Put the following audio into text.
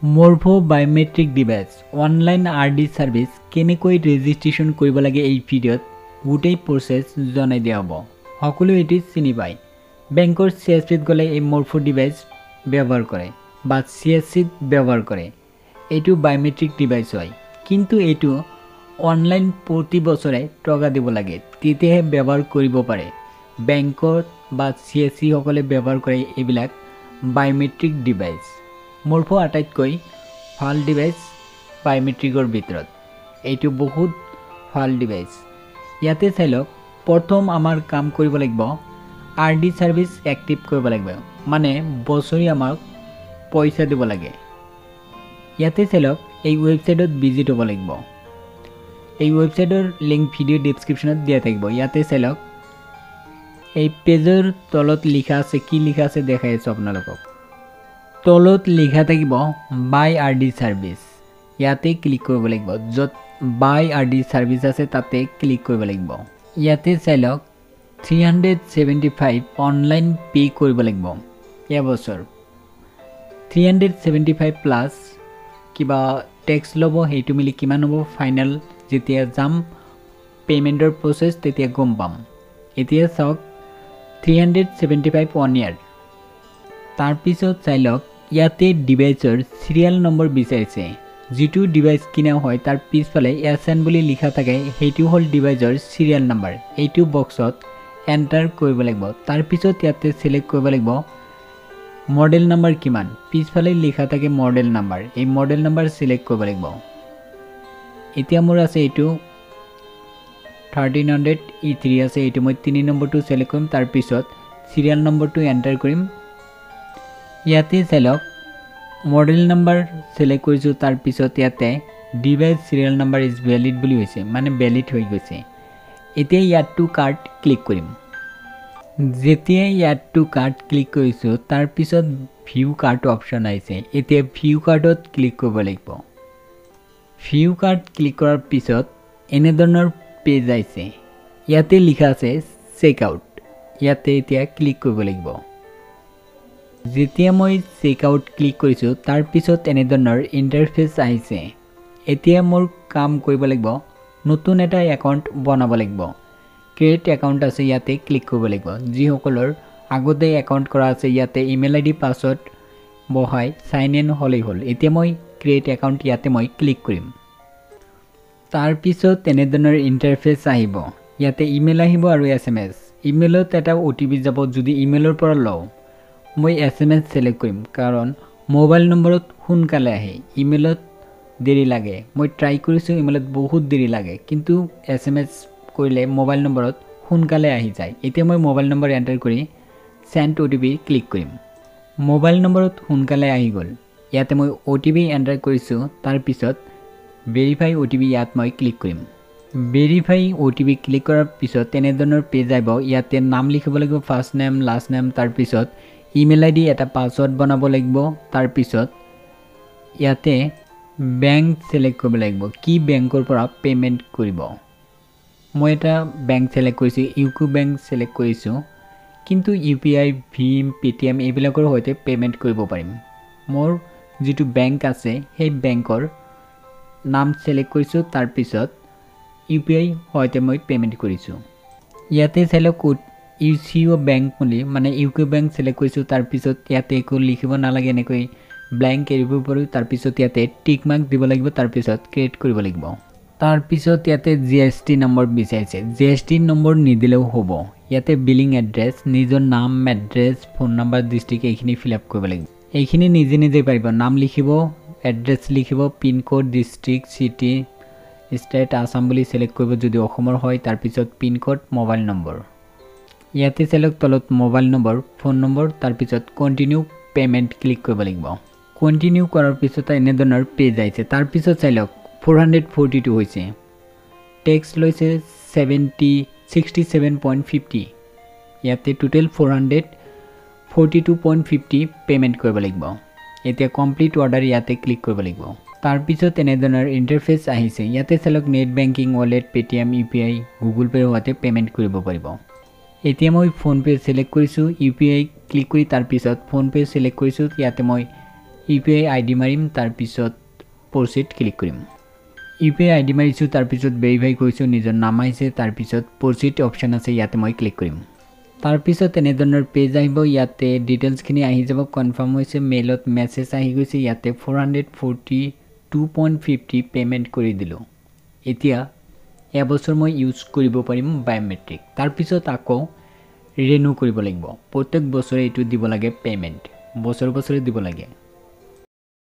Morpho biometric device online RD service কেনেকৈ registration কৰিব লাগে এই ভিডিঅ'ত গোটেই প্ৰসেছ জনাই দিয়া হ'ব। সকলো এটি চিনি পায়। বেংকৰ CSCত গলে এই Morpho ডিভাইস ব্যৱহাৰ কৰে বা CSCত ব্যৱহাৰ কৰে। এইটো বায়োমেট্ৰিক ডিভাইস হয়, কিন্তু এইটো অনলাইন প্ৰতি বছৰে টকা দিব লাগে, তেতিয়াহে ব্যৱহাৰ কৰিব পাৰে। বেংকত বা CSC সকলে ব্যৱহাৰ কৰে এইবিলাক বায়োমেট্ৰিক ডিভাইস। Morpho আটাইতকৈ ভাল ডিভাইস বায়োমেট্ৰিকৰ ভিতৰত। এইটো বহুত ভাল ডিভাইস। ইয়াতে চাইলক প্ৰথম আমাৰ কাম কৰিব লাগিব RD সাৰ্ভিস এক্টিভ কৰিব লাগিব, মানে বছৰি আমাক পইচা দিব লাগে। ইয়াতে চাইলক এই ওয়েবসাইটত ভিজিট হ'ব লাগিব। এই ওয়েবসাইটৰ লিংক ভিডিও ডেসক্ৰিপশনত দিয়া থাকিব। ইয়াতে চাইলক এই পেজৰ তলত লিখা আছে, কি লিখা আছে দেখাই আছো আপোনালোকক। তলত লিখা থাকিব বাই RD সার্ভিস। ইয়াতে ক্লিক কৰিব লাগিব। যত বাই RD সাৰ্ভিস আছে তাতে ক্লিক কৰিব লাগিব। ইয়াতে চাইলক 375 অনলাইন পে কৰিব লাগিব এবছৰ। 375 প্লাস কিবা ট্যাক্স লব, হেইটো মিলি কিমান হ'ব ফাইনাল যেতিয়া যাম পেমেন্টৰ প্ৰসেস তেতিয়া গম পাম। এতিয়া চাওক 375 1 ইয়াৰ। তাৰ পিছত চাইলক ইয়াতে ডিভাইসৰ সিৰিয়াল নম্বৰ বিচাৰিছে। যেটো ডিভাইস কিনা হয় তাৰ পিছফালে SN বুলি লিখা থাকে, হেইটো হল ডিভাইসৰ সিৰিয়াল নম্বৰ। এইটো বক্সত এন্টাৰ কৰিব লাগিব। তাৰ পিছত ইয়াতে সিলেক্ট কৰিব লাগিব মডেল নম্বৰ কিমান, পিছফালে লিখা থাকে মডেল নম্বৰ। এই মডেল নম্বৰ সিলেক্ট কৰিব লাগিব। এতিয়া মোৰ আছে এইটো 1300 E3 আছে, এইটো মই 3 নম্বৰটো সিলেক্ট কৰিম। তাৰ পিছত সিৰিয়াল নম্বৰটো এন্টাৰ কৰিম। ইয়াতে চাইলক মডেল নম্বৰ সিলেক্ট কৰিছো। তাৰ পিছত ইয়াতে device serial number is valid বুলি হৈছে, মানে ভ্যালিড হৈ গৈছে। এতিয়া ইয়াত টু কাৰ্ড ক্লিক কৰিম। যেতিয়া ইয়াত টু কাৰ্ড ক্লিক কৰিছো তাৰ পিছত ভিউ কাৰ্ড অপশন আহিছে। এতিয়া ভিউ কাৰ্ডত ক্লিক কৰিব লাগিব। ভিউ কাৰ্ড ক্লিক কৰাৰ পিছত এনে ধৰণৰ পেজ আহিছে। ইয়াতে লিখা আছে চেক আউট। ইয়াতে এতিয়া ক্লিক কৰিব লাগিব। যেতিয়া মই চেক আউট ক্লিক কৰিছো তাৰ পিছত এনে ধৰণৰ ইন্টাৰফেস আহিছে। এতিয়া মোৰ কাম কৰিব লাগিব, নতুন এটা একাউন্ট বনাব লাগিব। ক্ৰিয়েট একাউন্ট আছে, ইয়াতে ক্লিক কৰিব লাগিব। যি সকলৰ আগতে একাউন্ট কৰা আছে ইয়াতে ইমেইল আইডি পাসওয়াৰ্ড বহাই সাইন ইন হলেই হল। এতিয়া মই ক্ৰিয়েট একাউন্ট ইয়াতে মই ক্লিক কৰিম। তাৰ পিছত এনে ধৰণৰ ইন্টাৰফেস আহিব। ইয়াতে ইমেইল আহিব আৰু SMS। ইমেইলত এটা OTP যাব। যদি ইমেইলৰ পৰা লও মই SMS সিলেক্ট কৰিম, কাৰণ মোবাইল নম্বৰত সোনকালে আহে, ইমেইলত দেৰি লাগে। মই ট্ৰাই কৰিছো ইমেইলত বহুত দেৰি লাগে, কিন্তু SMS কৰিলে মোবাইল নম্বৰত সোনকালে আহি যায়। এতিয়া মই মোবাইল নম্বৰ এন্টাৰ কৰি সেন্ড OTP ক্লিক কৰিম। মোবাইল নম্বৰত সোনকালে আহি গল। ইয়াতে মই OTP এন্টাৰ কৰিছো। তাৰ পিছত ভেৰিফাই OTP ইয়াত মই ক্লিক কৰিম। ভেৰিফাই OTP ক্লিক কৰাৰ পিছত তেনে ধৰণৰ পেজ আহিব। ইয়াতে নাম লিখিব লাগিব, ফাৰ্স্ট নেম লাষ্ট নেম। তাৰ পিছত ইমেইল আইডি এটা পাসওয়াৰ্ড বনাব লাগিব। তাৰ পিছত ইয়াতে বেংক সিলেক্ট কৰিব লাগিব, কি বেংকৰ পৰা পেমেন্ট কৰিব। মই এটা বেংক সিলেক্ট কৰিছো, ইউকো বেংক সিলেক্ট কৰিছো, কিন্তু UPI ভীম পেটিএম এইবিলাকৰ হৈতে পেমেন্ট কৰিব পাৰিম। মোৰ যেটো বেংক আছে সেই বেংকৰ নাম সিলেক্ট কৰিছো। তাৰ পিছত UPI হৈতে মই পেমেন্ট কৰিছো। ইয়াতে চাইলক UCO বেংক বুলি, মানে ইউকো বেংক সিলেক্ট কৰিছো। তাৰ পিছত ইয়াতে একো লিখিব নালাগে, এনেকৈ ব্ল্যাঙ্ক এৰিব পাৰো। তাৰ পিছত ইয়াতে টিক মাৰ্ক দিব লাগিব। তাৰ পিছত ক্ৰিয়েট কৰিব লাগিব। তাৰ পিছত ইয়াতে GST নম্বৰ বিচাৰিছে। GST নম্বৰ নিদিলেও হ'ব। ইয়াতে বিলিং এড্ৰেছ, নিজৰ নাম, এড্ৰেছ, ফোন নাম্বাৰ, ডিস্ট্ৰিক্ট এইখিনি ফিল আপ কৰিব লাগিব। এইখিনি নিজে নিজে পাৰিব। নাম লিখিব, এড্ৰেছ লিখিব, পিন কোড, ডিস্ট্ৰিক্ট, সিটি, ষ্টেট আসাম বুলি সিলেক্ট কৰিব যদি অসমৰ হয়। তাৰ পিছত পিন কোড, মোবাইল নম্বৰ। ইয়াতে চাইলক তলত মোবাইল নম্বৰ, ফোন নম্বৰ। তাৰ পিছত কন্টিনিউ পেমেন্ট ক্লিক কৰিব লাগিব। কন্টিনিউ কৰাৰ পিছত এনে ধৰণৰ পেজ আহিছে। তাৰ পিছত চাইলক 442 হৈছে। ট্যাক্স লৈছে 67.50। ইয়াতে টোটাল 442.50 পেমেন্ট কৰিব লাগিব। এতিয়া কমপ্লিট অৰ্ডাৰ ইয়াতে ক্লিক কৰিব লাগিব। তাৰ পিছত এনে ধৰণৰ ইন্টাৰফেস আহিছে। ইয়াতে চাইলক net banking, wallet, Paytm, UPI, Google Pay হোৱাতে পেমেন্ট কৰিব পাৰিব। এতিয়া মই ফোন পে সিলেক্ট কৰিছো, UPI ক্লিক কৰি তাৰ পিছত ফোন পে সিলেক্ট কৰিছো। ইয়াতে মই ইউপিআই আইডি মাৰিম তাৰপিছত প্ৰচিড ক্লিক কৰিম ইউপিআই আইডি মাৰিছোঁ তাৰপিছত ভেৰিফাই কৰিছোঁ নিজৰ নাম আহিছে তাৰপিছত প্ৰচিড অপশ্যন আছে ইয়াতে মই ক্লিক কৰিম তাৰপিছত এনেধৰণৰ পেজ আহিব ইয়াতে ডিটেইলছখিনি আহি যাব কনফাৰ্ম হৈছে মেইলত মেছেজ আহি গৈছে ইয়াতে 442.50 পেমেণ্ট কৰি দিলোঁ এতিয়া এবছৰ মই ইউজ কৰিব পাৰিম বায়োমেট্ৰিক তাৰপিছত আকৌ ৰিনিউ কৰিব লাগিব প্ৰত্যেক বছৰে এইটো দিব লাগে পেমেণ্ট বছৰে দিব লাগে